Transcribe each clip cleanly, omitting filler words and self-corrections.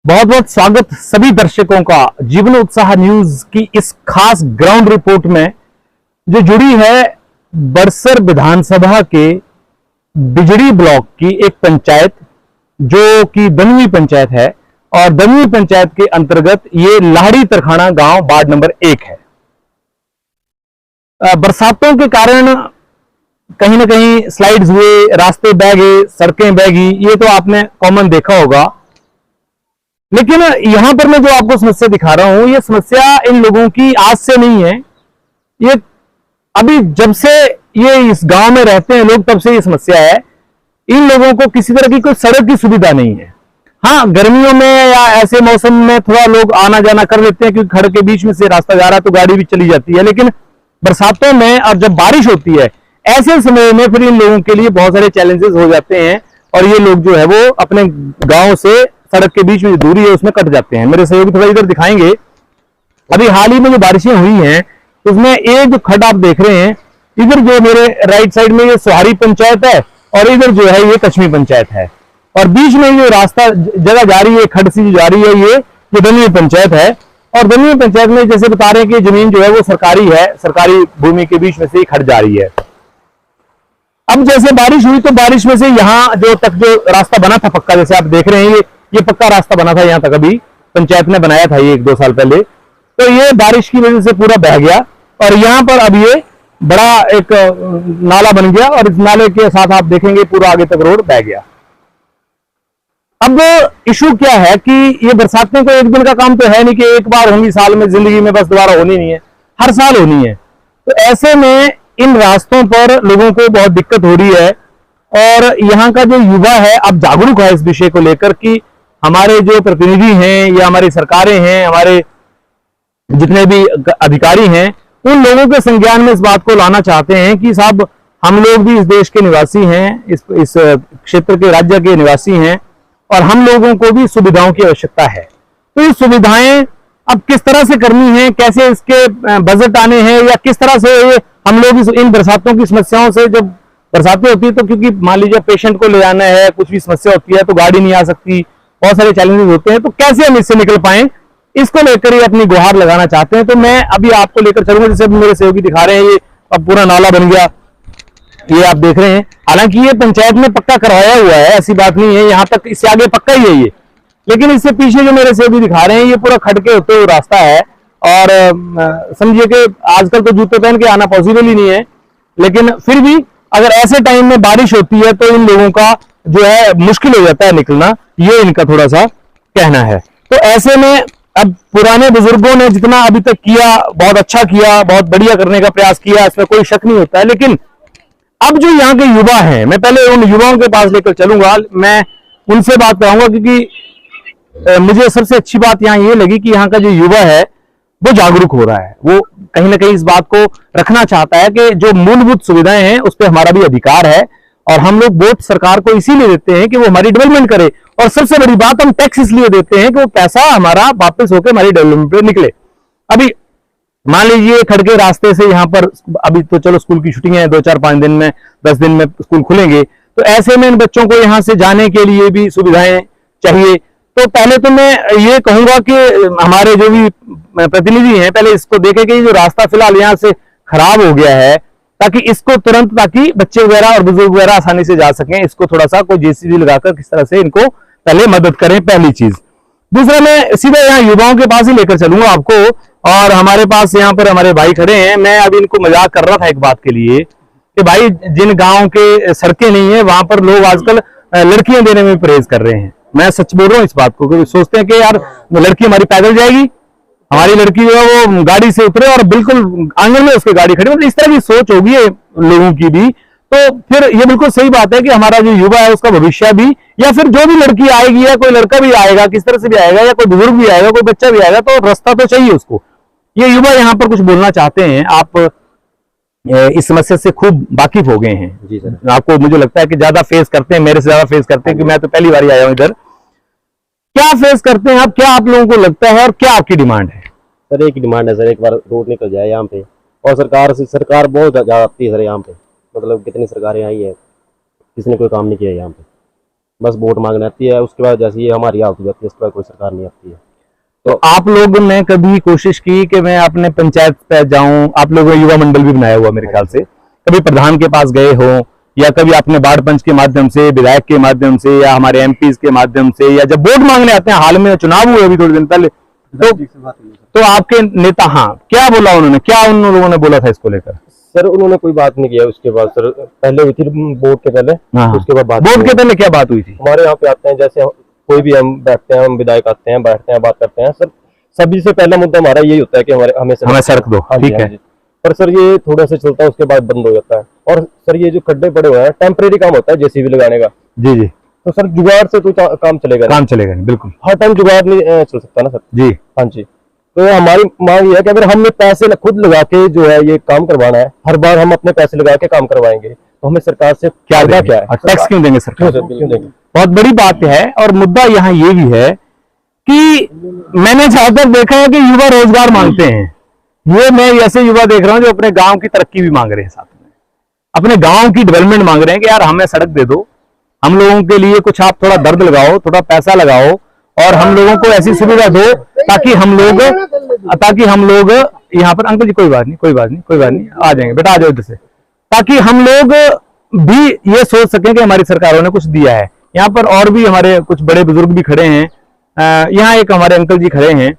बहुत बहुत स्वागत सभी दर्शकों का जीवन उत्साह न्यूज की इस खास ग्राउंड रिपोर्ट में जो जुड़ी है बड़सर विधानसभा के बिजड़ी ब्लॉक की एक पंचायत जो कि दनवी पंचायत है। और दनवी पंचायत के अंतर्गत ये लाहड़ी तरखाना गांव वार्ड नंबर 1 है। बरसातों के कारण कहीं ना कहीं स्लाइड्स हुए, रास्ते बह गए, सड़कें बह गई, ये तो आपने कॉमन देखा होगा। लेकिन यहां पर मैं जो आपको समस्या दिखा रहा हूं, ये समस्या इन लोगों की आज से नहीं है। ये अभी जब से ये इस गांव में रहते हैं लोग, तब से ये समस्या है। इन लोगों को किसी तरह की कोई सड़क की सुविधा नहीं है। हाँ, गर्मियों में या ऐसे मौसम में थोड़ा लोग आना जाना कर लेते हैं, क्योंकि खड़ के बीच में से रास्ता जा रहा है तो गाड़ी भी चली जाती है। लेकिन बरसातों में और जब बारिश होती है, ऐसे समय में फिर इन लोगों के लिए बहुत सारे चैलेंजेस हो जाते हैं और ये लोग जो है वो अपने गांव से सड़क के बीच में जो दूरी है उसमें कट जाते हैं। मेरे सहयोगी थोड़ा इधर दिखाएंगे। अभी हाल ही में जो बारिशें हुई हैं उसमें एक जो खड्ड आप देख रहे हैं, इधर जो मेरे राइट साइड में ये सोहारी पंचायत है और इधर जो है ये कश्मी पंचायत है, और बीच में जो रास्ता जगह जा रही है, खड्ड सी जो जा रही है, ये दनवी पंचायत है। और दनवी पंचायत में जैसे बता रहे हैं कि जमीन जो है वो सरकारी है, सरकारी भूमि के बीच में से खड्ड जा रही है। अब जैसे बारिश हुई तो बारिश में से यहाँ जो तक जो रास्ता बना था पक्का, जैसे आप देख रहे हैं ये पक्का रास्ता बना था यहाँ तक, अभी पंचायत ने बनाया था ये 1-2 साल पहले, तो ये बारिश की वजह से पूरा बह गया और यहाँ पर अब ये बड़ा एक नाला बन गया और इस नाले के साथ आप देखेंगे पूरा आगे तक रोड बह गया। अब इशू क्या है कि ये बरसातें को एक दिन का काम तो है नहीं कि एक बार होंगी साल में, जिंदगी में बस दोबारा होनी नहीं है, हर साल होनी है। तो ऐसे में इन रास्तों पर लोगों को बहुत दिक्कत हो रही है और यहाँ का जो युवा है अब जागरूक है इस विषय को लेकर कि हमारे जो प्रतिनिधि हैं या हमारी सरकारें हैं, हमारे जितने भी अधिकारी हैं, उन लोगों के संज्ञान में इस बात को लाना चाहते हैं कि साहब हम लोग भी इस देश के निवासी हैं, इस क्षेत्र के राज्य के निवासी हैं और हम लोगों को भी सुविधाओं की आवश्यकता है। तो ये सुविधाएं अब किस तरह से करनी है, कैसे इसके बजट आने हैं या किस तरह से हम लोग इन बरसातों की समस्याओं से, जब बरसातें होती है तो क्योंकि मान लीजिए पेशेंट को ले जाना है, कुछ भी समस्या होती है तो गाड़ी नहीं आ सकती, बहुत सारे चैलेंजेस होते हैं, तो कैसे हम इससे निकल पाए, इसको लेकर ये अपनी गुहार लगाना चाहते हैं। तो मैं अभी आपको लेकर चलूंगा, जैसे मेरे सहयोगी दिखा रहे हैं, ये अब पूरा नाला बन गया, ये आप देख रहे हैं। हालांकि ये पंचायत में पक्का करवाया हुआ है, ऐसी बात नहीं है, यहाँ तक इससे आगे पक्का ही है ये, लेकिन इससे पीछे जो मेरे सहयोगी दिखा रहे हैं ये पूरा खड़ के होते हुए रास्ता है और समझिए कि आजकल तो जूते पहन के आना पॉसिबल ही नहीं है। लेकिन फिर भी अगर ऐसे टाइम में बारिश होती है तो इन लोगों का जो है मुश्किल हो जाता है निकलना, ये इनका थोड़ा सा कहना है। तो ऐसे में अब पुराने बुजुर्गों ने जितना अभी तक किया, बहुत अच्छा किया, बहुत बढ़िया करने का प्रयास किया, इसमें कोई शक नहीं होता है। लेकिन अब जो यहाँ के युवा हैं, मैं पहले उन युवाओं के पास लेकर चलूंगा, मैं उनसे बात कराऊंगा, क्योंकि मुझे सबसे अच्छी बात यहाँ ये लगी कि यहाँ का जो युवा है वो जागरूक हो रहा है, वो कहीं ना कहीं इस बात को रखना चाहता है कि जो मूलभूत सुविधाएं हैं उस पर हमारा भी अधिकार है और हम लोग वोट सरकार को इसीलिए देते हैं कि वो हमारी डेवलपमेंट करे। और सबसे बड़ी बात, हम टैक्स इसलिए देते हैं कि वो पैसा हमारा वापस होकर हमारी डेवलपमेंट पे निकले। अभी मान लीजिए खड़के रास्ते से यहाँ पर, अभी तो चलो स्कूल की छुट्टियां हैं, 2-4-5 दिन में, 10 दिन में स्कूल खुलेंगे, तो ऐसे में इन बच्चों को यहाँ से जाने के लिए भी सुविधाएं चाहिए। तो पहले तो मैं ये कहूंगा कि हमारे जो भी प्रतिनिधि हैं पहले इसको देखें कि जो रास्ता फिलहाल यहाँ से खराब हो गया है, ताकि इसको तुरंत, ताकि बच्चे वगैरह और बुजुर्ग वगैरह आसानी से जा सकें, इसको थोड़ा सा कोई जेसीबी लगाकर किस तरह से इनको पहले मदद करें, पहली चीज। दूसरा, मैं सीधे यहाँ युवाओं के पास ही लेकर चलूंगा आपको, और हमारे पास यहाँ पर हमारे भाई खड़े हैं। मैं अभी इनको मजाक कर रहा था एक बात के लिए कि भाई जिन गाँव के सड़कें नहीं है वहां पर लोग आजकल लड़कियां देने में परहेज कर रहे हैं। मैं सच बोल रहा हूँ इस बात को, क्योंकि सोचते हैं कि यार लड़की हमारी पैदल जाएगी, हमारी लड़की जो है वो गाड़ी से उतरे और बिल्कुल आंगन में उसकी गाड़ी खड़ी, मतलब इस तरह की सोच होगी लोगों की भी। तो फिर ये बिल्कुल सही बात है कि हमारा जो युवा है उसका भविष्य भी, या फिर जो भी लड़की आएगी या कोई लड़का भी आएगा, किस तरह से भी आएगा, या कोई बुजुर्ग भी आएगा, कोई बच्चा भी आएगा, तो रास्ता तो चाहिए उसको। ये युवा यहाँ पर कुछ बोलना चाहते हैं। आप इस समस्या से खूब वाकिफ हो गए हैं जी सर, आपको मुझे लगता है कि ज्यादा फेस करते हैं, मेरे से ज्यादा फेस करते हैं, कि मैं तो पहली बार आया हूँ इधर। क्या फेस करते हैं आप, क्या आप लोगों को लगता है और क्या आपकी डिमांड है? सर एक ही डिमांड है सर, एक बार रोड निकल जाए यहाँ पे, और सरकार बहुत ज्यादा आती है सर यहाँ पे, मतलब कितनी सरकारें आई है, किसी ने कोई काम नहीं किया यहाँ पे। बस वोट मांगने आती है, उसके बाद जैसे ये हमारी हालत हो जाती है, इसके बाद कोई सरकार नहीं आती है। तो आप लोगों ने कभी कोशिश की कि मैं अपने पंचायत पे जाऊं? आप लोगों ने युवा मंडल भी बनाया हुआ मेरे ख्याल से, कभी प्रधान के पास गए हो, या कभी अपने वार्ड पंच के माध्यम से, विधायक के माध्यम से, या हमारे एमपीज के माध्यम से, या जब वोट मांगने आते हैं, हाल में चुनाव हुए अभी थोड़े दिन पहले, तो आपके नेता, हाँ, क्या बोला उन्होंने, क्या उन लोगों ने बोला था इसको लेकर? सर उन्होंने कोई बात नहीं किया उसके बाद। सर पहले हुई थी वोट के पहले, उसके बाद बात वोट के पहले क्या बात हुई थी? हमारे यहाँ पे आते हैं, जैसे कोई भी हम बैठते हैं, हम विधायक आते हैं, बैठते हैं, बात करते हैं। सर सभी से पहला मुद्दा हमारा यही होता है कि हमें सड़क दो। ठीक है। पर सर ये थोड़ा सा चलता है, उसके बाद बंद हो जाता है। और सर ये जो खड्डे पड़े हुए हैं, टेम्परेरी काम होता है जेसीबी लगाने का। जी जी। तो सर जुगाड़ से तो काम चलेगा नहीं, बिल्कुल हर टाइम जुगाड़ नहीं चल सकता ना सर जी। हाँ जी। तो हमारी मांग ये है कि अगर हमने पैसे खुद लगा के जो है ये काम करवाना है, हर बार हम अपने पैसे लगा के काम करवाएंगे, तो हमें सरकार से क्या है? टैक्स क्यों देंगे सरकार? क्यों देंगे? बहुत बड़ी बात है। और मुद्दा यहाँ ये भी है कि मैंने जहां तक देखा है कि युवा रोजगार मांगते हैं। ये मैं ऐसे युवा देख रहा हूं जो अपने गांव की तरक्की भी मांग रहे हैं, साथ में अपने गांव की डेवलपमेंट मांग रहे हैं कि यार हमें सड़क दे दो, हम लोगों के लिए कुछ आप थोड़ा दर्द लगाओ, थोड़ा पैसा लगाओ, और हम लोगों को ऐसी सुविधा दो ताकि हम लोग यहाँ पर, अंकल जी कोई बात नहीं, आ जाएंगे बेटा, आ जाओ इधर से, ताकि हम लोग भी ये सोच सकें कि हमारी सरकारों ने कुछ दिया है। यहाँ पर और भी हमारे कुछ बड़े बुजुर्ग भी खड़े हैं। यहाँ एक हमारे अंकल जी खड़े हैं।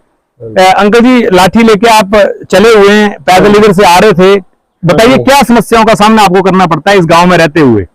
अंकल जी लाठी लेके आप चले हुए हैं, पैदल इधर से आ रहे थे, बताइए क्या समस्याओं का सामना आपको करना पड़ता है इस गांव में रहते हुए?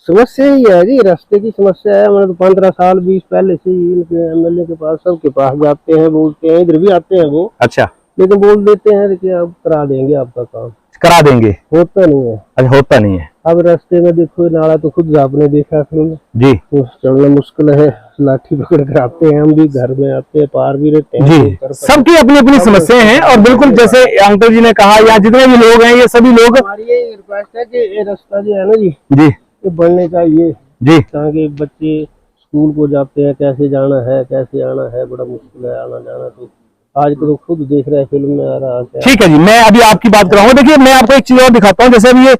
समस्या ही है जी, रास्ते की समस्या है। मैंने तो 15 साल 20 पहले से ही इनके एमएलए के पास, सबके पास जाते हैं, बोलते हैं, इधर भी आते हैं वो। अच्छा। लेकिन बोल देते हैं कि अब करा देंगे, आपका काम करा देंगे, होता नहीं है। अच्छा, होता नहीं है। अब रास्ते में देखो, नाला तो खुद आपने देखा फिल्म जी, तो चलना मुश्किल है, लाठी पकड़ कर आते हैं, हम भी घर में आते हैं, पार भी रहते हैं जी। सबकी अपनी अपनी समस्याएं हैं, और बिल्कुल जैसे अंकल जी ने कहा, या जितने भी लोग हैं, ये सभी लोग, हमारी ये रिक्वेस्ट है कि ये रास्ता जो है ना जी, ये बनने चाहिए जी, ताकि बच्चे स्कूल को जाते हैं, कैसे जाना है, कैसे आना है, बड़ा मुश्किल है आना जाना। तो आज तो खुद देख रहे हैं, फिल्म में आ रहा है। ठीक है जी, मैं अभी आपकी बात कराऊंगा। देखिए, मैं आपको एक चीज और दिखाता हूँ। जैसे अभी ये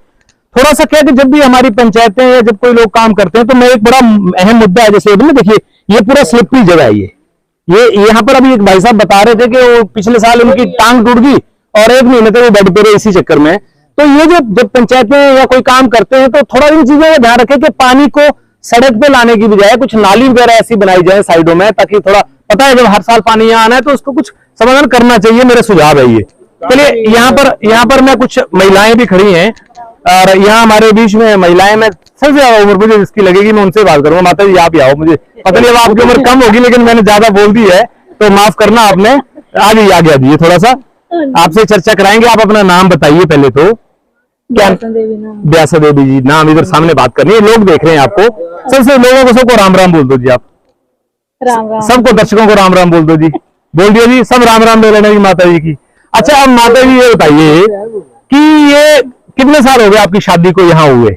थोड़ा सा क्या है कि जब भी हमारी पंचायतें या जब कोई लोग काम करते हैं, तो मैं एक बड़ा अहम मुद्दा है, जैसे अभी देखिए ये पूरा स्लिपरी जगह है। ये यहाँ पर अभी एक भाई साहब बता रहे थे कि वो पिछले साल उनकी टांग टूट गई और 1 महीने तक वो बेड पे रहे इसी चक्कर में। तो ये जब पंचायतें या कोई काम करते हैं, तो थोड़ा इन चीजों का ध्यान रखें कि पानी को सड़क पे लाने की बजाय कुछ नाली वगैरह ऐसी बनाई जाए साइडों में, ताकि थोड़ा पता है जब हर साल पानी यहाँ आना है तो उसको कुछ समाधान करना चाहिए। मेरा सुझाव है ये। चलिए, यहाँ पर मैं कुछ महिलाएं भी खड़ी हैं, और यहाँ हमारे बीच में महिलाएं, मैं सबसे ज्यादा उम्र मुझे जिसकी लगेगी मैं उनसे बात करूंगा। माता जी आप ही आओ, मुझे पता नहीं अब आपकी उम्र कम होगी, लेकिन मैंने ज्यादा बोल दी है तो माफ करना आपने। आगे आ गया थोड़ा सा आपसे चर्चा कराएंगे। आप अपना नाम बताइए पहले तो। क्या? ब्यासा देवी जी नाम, इधर सामने बात करनी है, लोग देख रहे हैं आपको। सबसे लोगों को सबको राम राम बोल दो जी। आप राम राम, सबको दर्शकों को राम राम बोल दो जी। बोल दिया जी, सब राम राम ले लेना जी माता जी की। अच्छा, अब माता जी ये बताइए कि ये कितने साल हो गए आपकी शादी को यहाँ हुए?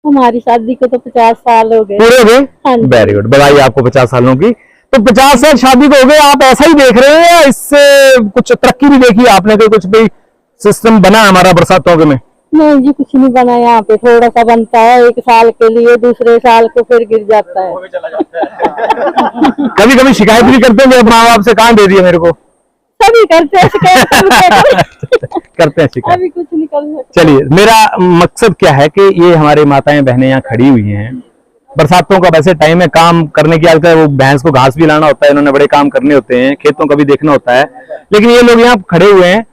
हमारी शादी को तो 50 साल हो गए। पूरे हो हाँ गए? जी। वेरी गुड, बधाई आपको 50 सालों की। तो 50 साल शादी को हो गए, आप ऐसा ही देख रहे हैं या इससे कुछ तरक्की भी देखी आपने? कोई कुछ भी सिस्टम बना हमारा बरसातों के में? नहीं जी, कुछ नहीं बना। यहाँ पे थोड़ा सा बनता है 1 साल के लिए, दूसरे साल को फिर गिर जाता है। कभी कभी शिकायत भी करते हैं माँ बाप से, कहाँ दे दिया मेरे को? सभी करते हैं शिकायत। करते हैं शिकायत। अभी कुछ नहीं कर सकते। चलिए, मेरा मकसद क्या है कि ये हमारी माताएं बहनें यहाँ खड़ी हुई हैं। बरसातों का वैसे टाइम है, काम करने की आजकल वो भैंस को घास भी लाना होता है, इन्होंने बड़े काम करने होते हैं, खेतों का भी देखना होता है, लेकिन ये लोग यहाँ खड़े हुए हैं।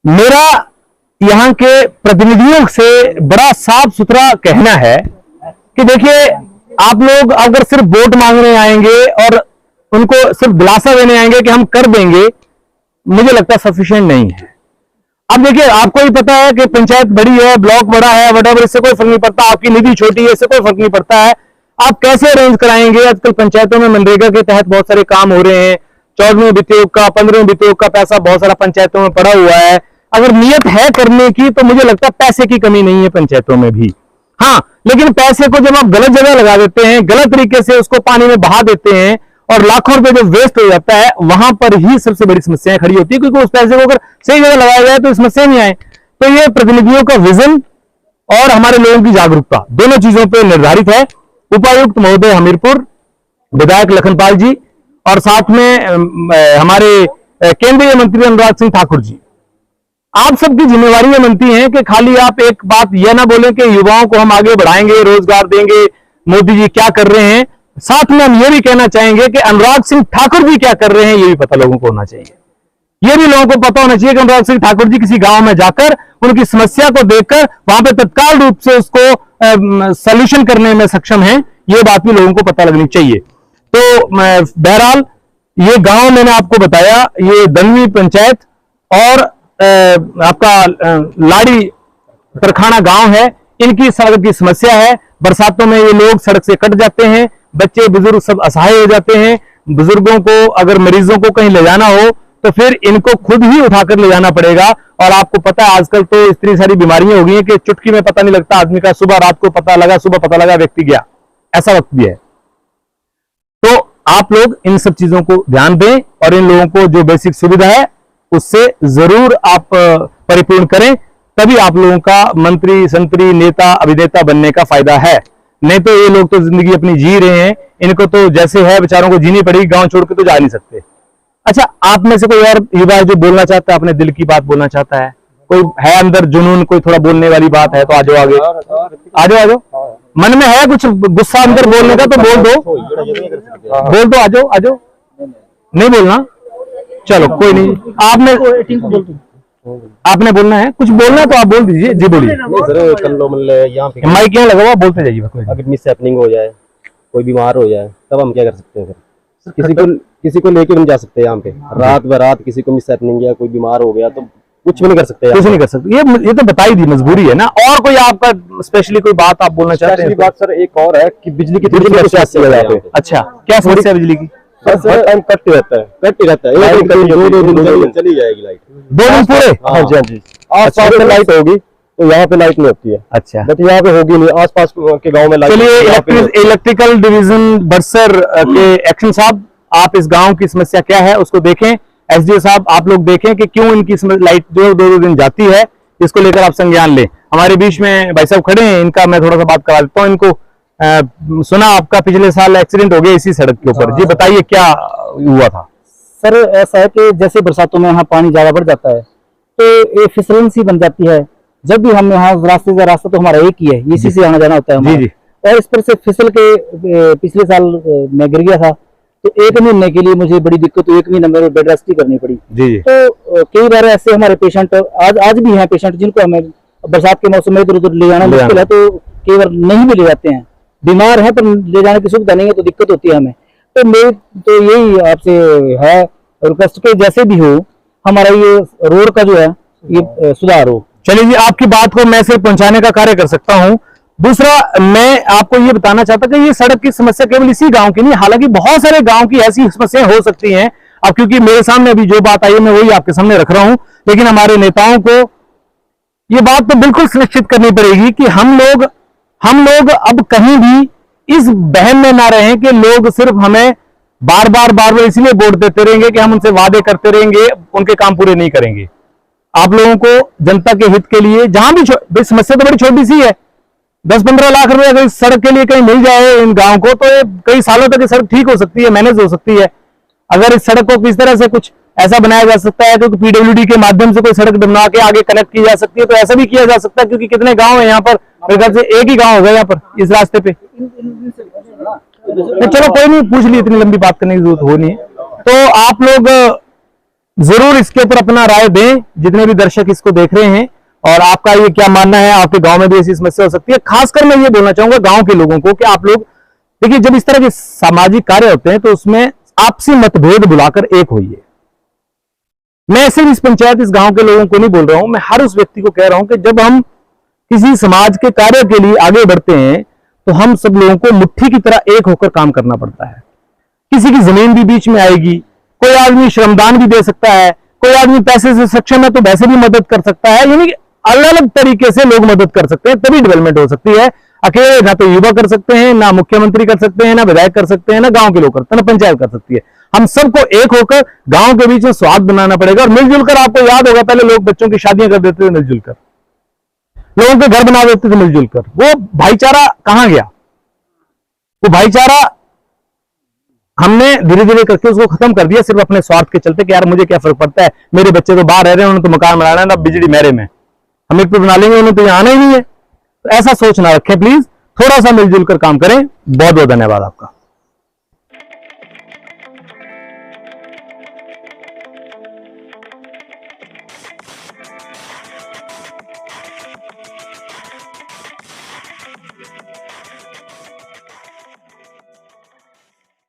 मेरा यहाँ के प्रतिनिधियों से बड़ा साफ सुथरा कहना है कि देखिए, आप लोग अगर सिर्फ वोट मांगने आएंगे और उनको सिर्फ दिलासा देने आएंगे कि हम कर देंगे, मुझे लगता है सफिशिएंट नहीं है। अब देखिए, आपको ही पता है कि पंचायत बड़ी है, ब्लॉक बड़ा है, वटेवर, इससे कोई फर्क नहीं पड़ता। आपकी निधि छोटी है, इससे कोई फर्क नहीं पड़ता है। आप कैसे अरेंज कराएंगे? आजकल पंचायतों में मनरेगा के तहत बहुत सारे काम हो रहे हैं। 14वें वित्त आयोग का, 15वें वित्त आयोग का पैसा बहुत सारा पंचायतों में पड़ा हुआ है। अगर नियत है करने की, तो मुझे लगता है पैसे की कमी नहीं है पंचायतों में भी। हाँ, लेकिन पैसे को जब आप गलत जगह लगा देते हैं, गलत तरीके से उसको पानी में बहा देते हैं और लाखों रुपए जो वेस्ट हो जाता है, वहां पर ही सबसे बड़ी समस्याएं खड़ी होती है। क्योंकि उस पैसे को अगर सही जगह लगाया जाए तो समस्या नहीं आए। तो ये प्रतिनिधियों का विजन और हमारे लोगों की जागरूकता दोनों चीजों पर निर्धारित है। उपायुक्त महोदय हमीरपुर, विधायक लखनपाल जी और साथ में हमारे केंद्रीय मंत्री अनुराग सिंह ठाकुर जी। आप सबकी जिम्मेवारी ये बनती है कि खाली आप एक बात यह ना बोलें कि युवाओं को हम आगे बढ़ाएंगे, रोजगार देंगे, मोदी जी क्या कर रहे हैं। साथ में हम ये भी कहना चाहेंगे कि अनुराग सिंह ठाकुर जी क्या कर रहे हैं, ये भी पता लोगों को होना चाहिए। ये भी लोगों को पता होना चाहिए कि अनुराग सिंह ठाकुर जी किसी गांव में जाकर उनकी समस्या को देखकर वहां पे तत्काल रूप से उसको सॉल्यूशन करने में सक्षम है। ये बात भी लोगों को पता लगनी चाहिए। तो बहरहाल ये गांव मैंने आपको बताया, ये दंगवी पंचायत और आपका लाड़ी तरखाना गांव है। इनकी सड़क की समस्या है। बरसातों में ये लोग सड़क से कट जाते हैं, बच्चे बुजुर्ग सब असहाय हो जाते हैं। बुजुर्गों को अगर मरीजों को कहीं ले जाना हो तो फिर इनको खुद ही उठाकर ले जाना पड़ेगा। और आपको पता है आजकल तो इतनी सारी बीमारियां हो गई हैं कि चुटकी में पता नहीं लगता आदमी का, सुबह रात को पता लगा, सुबह पता लगा व्यक्ति गया, ऐसा वक्त भी है। तो आप लोग इन सब चीजों को ध्यान दें और इन लोगों को जो बेसिक सुविधा है उससे जरूर आप परिपूर्ण करें, तभी आप लोगों का मंत्री, संतरी, नेता, अभिनेता बनने का फायदा है। नहीं तो ये लोग तो जिंदगी अपनी जी रहे हैं, इनको तो जैसे है बेचारों को जीनी पड़ेगी, गांव छोड़ के तो जा नहीं सकते। अच्छा, आप में से कोई और युवा जो बोलना चाहता है, अपने दिल की बात बोलना चाहता है, कोई है अंदर जुनून, कोई थोड़ा बोलने वाली बात है तो आ जाओ आगे, आ जाओ, आ जाओ। मन में है कुछ गुस्सा अंदर बोलने का तो बोल दो, बोल दो, आ जाओ, आ जाओ। नहीं बोलना, चलो कोई नहीं। आपने बोलना है, कुछ बोलना है तो आप बोल दीजिए। जी बोलिए। माइक यहाँ लगा हुआ, बोलते जाइए। अगर मिस हैपनिंग हो जाए, कोई बीमार हो जाए, तब हम क्या कर सकते हैं? किसी को लेके नहीं जा सकते यहाँ पे। रात बरात किसी को मिस हैपनिंग या कोई बीमार हो गया तो कुछ भी नहीं कर सकते, कुछ नहीं कर सकते। ये तो बताई दी, मजबूरी है ना। और कोई आपका स्पेशली कोई बात आप बोलना चाहते हैं? बात सर एक और है कि बिजली की थोड़ी समस्या है यहाँ पे। अच्छा, क्या समस्या है बिजली की? टाइम कट ही रहता है, 2 दिन चली जाएगी लाइट, 2 दिन पूरे। हाँ जी, हाँ जी। आस-पास में लाइट होगी तो यहाँ पे लाइट नहीं होती है। अच्छा, बट यहाँ पे होगी नहीं, आस-पास के गांव में लाइट। चलिए, इलेक्ट्रिकल डिवीजन बरसर के एक्शन साहब, आप इस गांव की समस्या क्या है उसको देखें। एसडीओ साहब, आप लोग देखें कि क्यों इनकी लाइट जो 2 दिन जाती है, इसको लेकर आप संज्ञान लें। हमारे बीच में भाई साहब खड़े हैं, इनका मैं थोड़ा सा बात करा देता हूँ इनको। सुना आपका पिछले साल एक्सीडेंट हो गया इसी सड़क के ऊपर, जी बताइए क्या हुआ था? सर ऐसा है कि जैसे बरसातों में यहाँ पानी ज्यादा बढ़ जाता है तो ये फिसलन सी बन जाती है। जब भी हम यहाँ रास्ता तो हमारा एक ही है, इसी से आना जाना होता है हमारा। जी जी। और इस पर से फिसल के पिछले साल मैं गिर गया था, तो 1 महीने के लिए मुझे बड़ी दिक्कत हुई, 1 महीने में बेड रेस्ट ही करनी पड़ी। जी जी। तो कई बार ऐसे हमारे पेशेंट आज भी हैं पेशेंट जिनको हमें बरसात के मौसम में इधर उधर ले जाना मुश्किल है, तो कई बार नहीं भी ले जाते हैं। बीमार है पर ले जाने की सुविधा नहीं है तो दिक्कत होती है हमें। तो मेरी तो यही आपसे है रिक्वेस्ट के जैसे भी हो हमारा ये रोड का जो है ये सुधार हो। चलिए जी, आपकी बात को मैं सिर्फ पहुंचाने का कार्य कर सकता हूं। दूसरा, मैं आपको ये बताना चाहता कि ये सड़क की समस्या केवल इसी गांव की नहीं, हालांकि बहुत सारे गांव की ऐसी समस्याएं हो सकती हैं। अब क्योंकि मेरे सामने अभी जो बात आई है मैं वही आपके सामने रख रहा हूं, लेकिन हमारे नेताओं को ये बात तो बिल्कुल सुनिश्चित करनी पड़ेगी कि हम लोग अब कहीं भी इस बहम में ना रहें कि लोग सिर्फ हमें बार बार इसलिए वोट देते रहेंगे कि हम उनसे वादे करते रहेंगे, उनके काम पूरे नहीं करेंगे। आप लोगों को जनता के हित के लिए, जहां भी समस्या तो बड़ी छोटी सी है, 10-15 लाख रुपए अगर इस सड़क के लिए कहीं मिल जाए इन गांव को तो कई सालों तक ये सड़क ठीक हो सकती है, मैनेज हो सकती है। अगर इस सड़क को किस तरह से कुछ ऐसा बनाया जा सकता है क्योंकि पीडब्ल्यूडी के माध्यम से कोई सड़क बना के आगे कनेक्ट की जा सकती है, तो ऐसा भी किया जा सकता है। क्योंकि कितने गांव है यहाँ पर, मेरे ख्याल से एक ही गांव होगा यहाँ पर इस रास्ते पे। चलो कोई नहीं, पूछ ली, इतनी लंबी बात करने की जरूरत हो नहीं है। तो आप लोग जरूर इसके ऊपर अपना राय दें, जितने भी दर्शक इसको देख रहे हैं, और आपका ये क्या मानना है, आपके गांव में भी ऐसी समस्या हो सकती है। खासकर मैं ये बोलना चाहूंगा गांव के लोगों को कि आप लोग देखिए, जब इस तरह के सामाजिक कार्य होते हैं तो उसमें आपसी मतभेद बुलाकर एक होइए। मैं सिर्फ इस पंचायत, इस गांव के लोगों को नहीं बोल रहा हूं, मैं हर उस व्यक्ति को कह रहा हूं कि जब हम किसी समाज के कार्य के लिए आगे बढ़ते हैं तो हम सब लोगों को मुट्ठी की तरह एक होकर काम करना पड़ता है। किसी की जमीन भी बीच में आएगी, कोई आदमी श्रमदान भी दे सकता है, कोई आदमी पैसे से सक्षम है तो वैसे भी मदद कर सकता है। यानी अलग अलग तरीके से लोग मदद कर सकते हैं, तभी डेवलपमेंट हो सकती है। अकेले ना तो युवा कर सकते हैं, ना मुख्यमंत्री कर सकते हैं, ना विधायक कर सकते हैं, ना गांव के लोग करते हैं, ना पंचायत कर सकती है। हम सबको एक होकर गांव के बीच में स्वाद बनाना पड़ेगा। और मिलजुल कर, आपको याद होगा पहले लोग बच्चों की शादियां कर देते थे मिलजुल कर, लोगों के घर बना देते थे मिलजुल कर, वो भाईचारा कहां गया? वो भाईचारा हमने धीरे धीरे करके उसको खत्म कर दिया, सिर्फ अपने स्वार्थ के चलते कि यार मुझे क्या फर्क पड़ता है, मेरे बच्चे तो बाहर रह रहे हैं, उन्होंने तो मकान बनाना है ना, बिजली मेरे में, हम एक पे बना लेंगे, उन्होंने तो यहाँ आना ही नहीं है। तो ऐसा सोच ना रखें प्लीज, थोड़ा सा मिलजुल कर काम करें। बहुत बहुत धन्यवाद आपका।